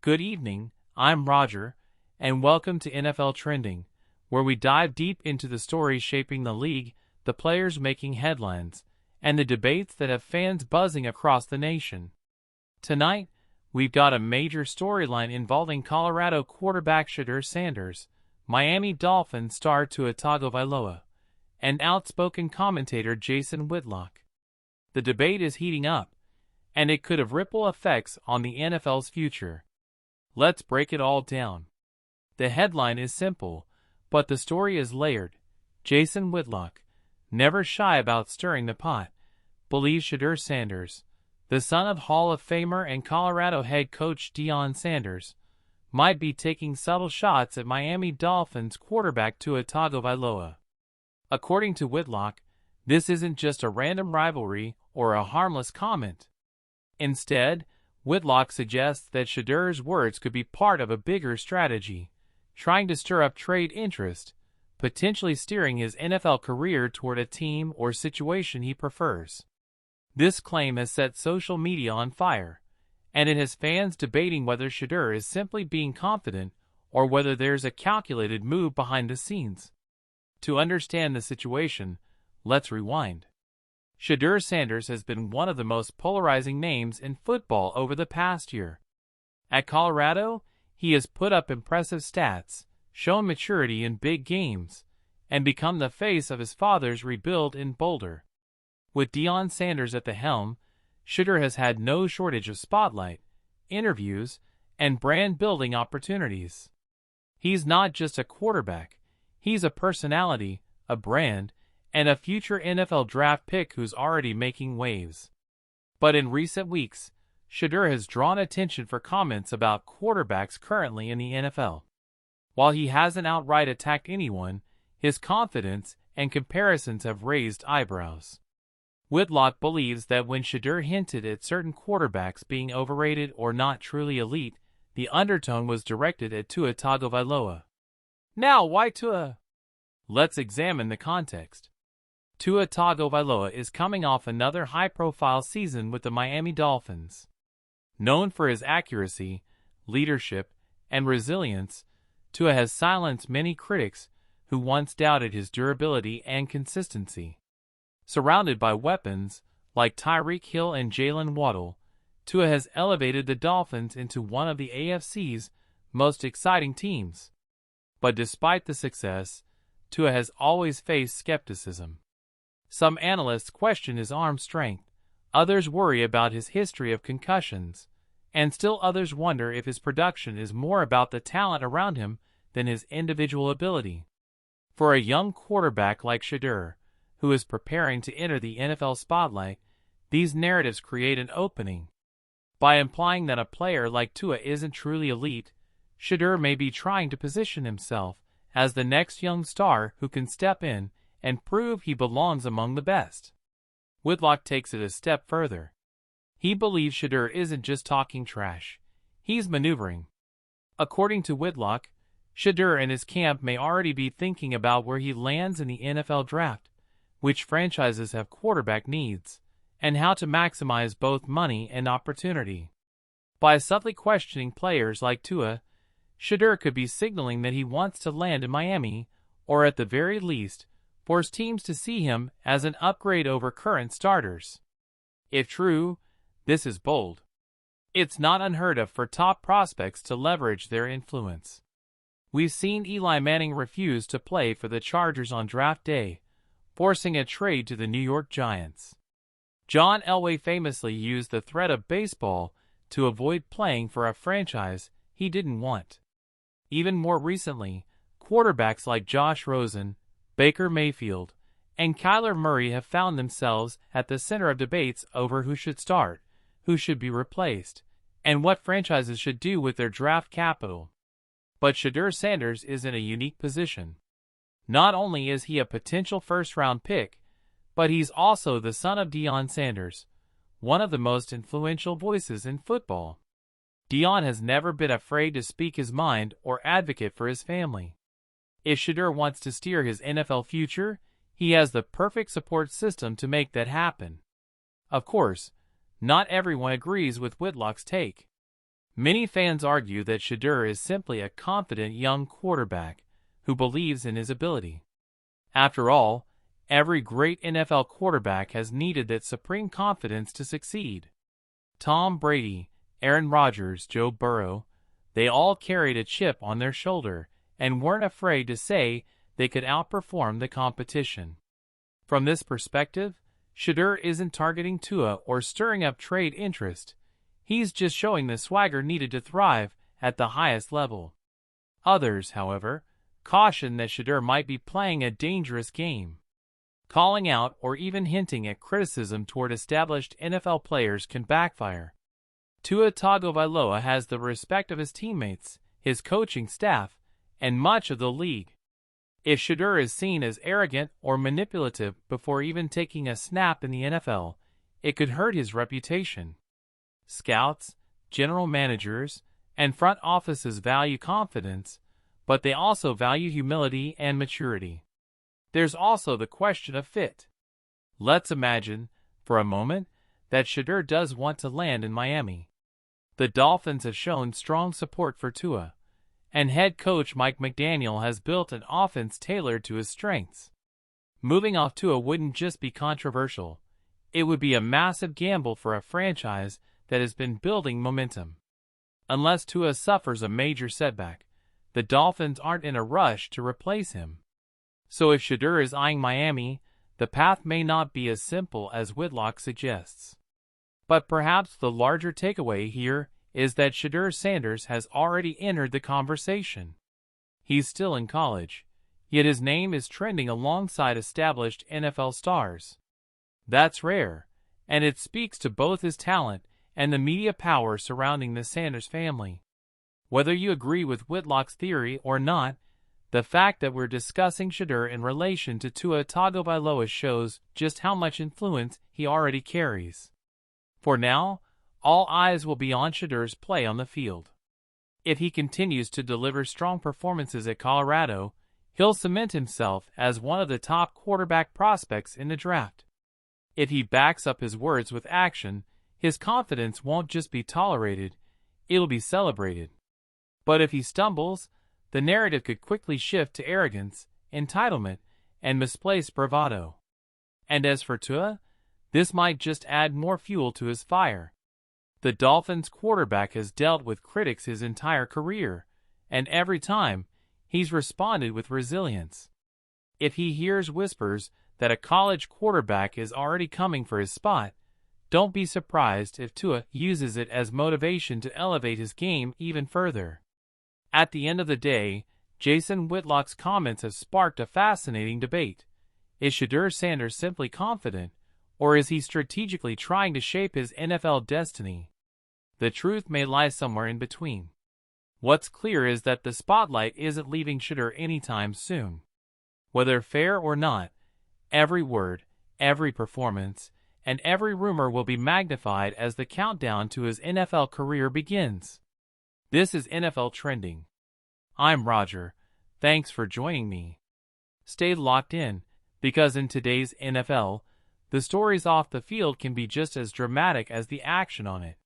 Good evening, I'm Roger, and welcome to NFL Trending, where we dive deep into the stories shaping the league, the players making headlines, and the debates that have fans buzzing across the nation. Tonight, we've got a major storyline involving Colorado quarterback Shedeur Sanders, Miami Dolphins star Tua Tagovailoa, and outspoken commentator Jason Whitlock. The debate is heating up, and it could have ripple effects on the NFL's future. Let's break it all down. The headline is simple, but the story is layered. Jason Whitlock, never shy about stirring the pot, believes Shedeur Sanders, the son of Hall of Famer and Colorado head coach Deion Sanders, might be taking subtle shots at Miami Dolphins quarterback Tua Tagovailoa. According to Whitlock, this isn't just a random rivalry or a harmless comment. Instead, Whitlock suggests that Shedeur's words could be part of a bigger strategy, trying to stir up trade interest, potentially steering his NFL career toward a team or situation he prefers. This claim has set social media on fire, and it has fans debating whether Shedeur is simply being confident or whether there's a calculated move behind the scenes. To understand the situation, let's rewind. Shedeur Sanders has been one of the most polarizing names in football over the past year. At Colorado, he has put up impressive stats, shown maturity in big games, and become the face of his father's rebuild in Boulder. With Deion Sanders at the helm, Shedeur has had no shortage of spotlight, interviews, and brand-building opportunities. He's not just a quarterback, he's a personality, a brand, and a future NFL draft pick who's already making waves. But in recent weeks, Shedeur has drawn attention for comments about quarterbacks currently in the NFL. While he hasn't outright attacked anyone, his confidence and comparisons have raised eyebrows. Whitlock believes that when Shedeur hinted at certain quarterbacks being overrated or not truly elite, the undertone was directed at Tua Tagovailoa. Now, why Tua? Let's examine the context. Tua Tagovailoa is coming off another high-profile season with the Miami Dolphins. Known for his accuracy, leadership, and resilience, Tua has silenced many critics who once doubted his durability and consistency. Surrounded by weapons like Tyreek Hill and Jalen Waddle, Tua has elevated the Dolphins into one of the AFC's most exciting teams. But despite the success, Tua has always faced skepticism. Some analysts question his arm strength, others worry about his history of concussions, and still others wonder if his production is more about the talent around him than his individual ability. For a young quarterback like Shedeur, who is preparing to enter the NFL spotlight, these narratives create an opening. By implying that a player like Tua isn't truly elite, Shedeur may be trying to position himself as the next young star who can step in and prove he belongs among the best. Whitlock takes it a step further. He believes Shedeur isn't just talking trash, he's maneuvering. According to Whitlock, Shedeur and his camp may already be thinking about where he lands in the NFL draft, which franchises have quarterback needs, and how to maximize both money and opportunity. By subtly questioning players like Tua, Shedeur could be signaling that he wants to land in Miami, or at the very least, force teams to see him as an upgrade over current starters. If true, this is bold. It's not unheard of for top prospects to leverage their influence. We've seen Eli Manning refuse to play for the Chargers on draft day, forcing a trade to the New York Giants. John Elway famously used the threat of baseball to avoid playing for a franchise he didn't want. Even more recently, quarterbacks like Josh Rosen, Baker Mayfield, and Kyler Murray have found themselves at the center of debates over who should start, who should be replaced, and what franchises should do with their draft capital. But Shedeur Sanders is in a unique position. Not only is he a potential first-round pick, but he's also the son of Deion Sanders, one of the most influential voices in football. Deion has never been afraid to speak his mind or advocate for his family. If Shedeur wants to steer his NFL future, he has the perfect support system to make that happen. Of course, not everyone agrees with Whitlock's take. Many fans argue that Shedeur is simply a confident young quarterback who believes in his ability. After all, every great NFL quarterback has needed that supreme confidence to succeed. Tom Brady, Aaron Rodgers, Joe Burrow, they all carried a chip on their shoulder and weren't afraid to say they could outperform the competition. From this perspective, Shedeur isn't targeting Tua or stirring up trade interest. He's just showing the swagger needed to thrive at the highest level. Others, however, caution that Shedeur might be playing a dangerous game. Calling out or even hinting at criticism toward established NFL players can backfire. Tua Tagovailoa has the respect of his teammates, his coaching staff, and much of the league. If Shedeur is seen as arrogant or manipulative before even taking a snap in the NFL, it could hurt his reputation. Scouts, general managers, and front offices value confidence, but they also value humility and maturity. There's also the question of fit. Let's imagine, for a moment, that Shedeur does want to land in Miami. The Dolphins have shown strong support for Tua, and head coach Mike McDaniel has built an offense tailored to his strengths. Moving off Tua wouldn't just be controversial, it would be a massive gamble for a franchise that has been building momentum. Unless Tua suffers a major setback, the Dolphins aren't in a rush to replace him. So if Shedeur is eyeing Miami, the path may not be as simple as Whitlock suggests. But perhaps the larger takeaway here is that Shedeur Sanders has already entered the conversation. He's still in college, yet his name is trending alongside established NFL stars. That's rare, and it speaks to both his talent and the media power surrounding the Sanders family. Whether you agree with Whitlock's theory or not, the fact that we're discussing Shedeur in relation to Tua Tagovailoa shows just how much influence he already carries. For now, all eyes will be on Shedeur's play on the field. If he continues to deliver strong performances at Colorado, he'll cement himself as one of the top quarterback prospects in the draft. If he backs up his words with action, his confidence won't just be tolerated, it'll be celebrated. But if he stumbles, the narrative could quickly shift to arrogance, entitlement, and misplaced bravado. And as for Tua, this might just add more fuel to his fire. The Dolphins quarterback has dealt with critics his entire career, and every time, he's responded with resilience. If he hears whispers that a college quarterback is already coming for his spot, don't be surprised if Tua uses it as motivation to elevate his game even further. At the end of the day, Jason Whitlock's comments have sparked a fascinating debate. Is Shedeur Sanders simply confident, or is he strategically trying to shape his NFL destiny? The truth may lie somewhere in between. What's clear is that the spotlight isn't leaving Shedeur anytime soon. Whether fair or not, every word, every performance, and every rumor will be magnified as the countdown to his NFL career begins. This is NFL Trending. I'm Roger. Thanks for joining me. Stay locked in, because in today's NFL, the stories off the field can be just as dramatic as the action on it.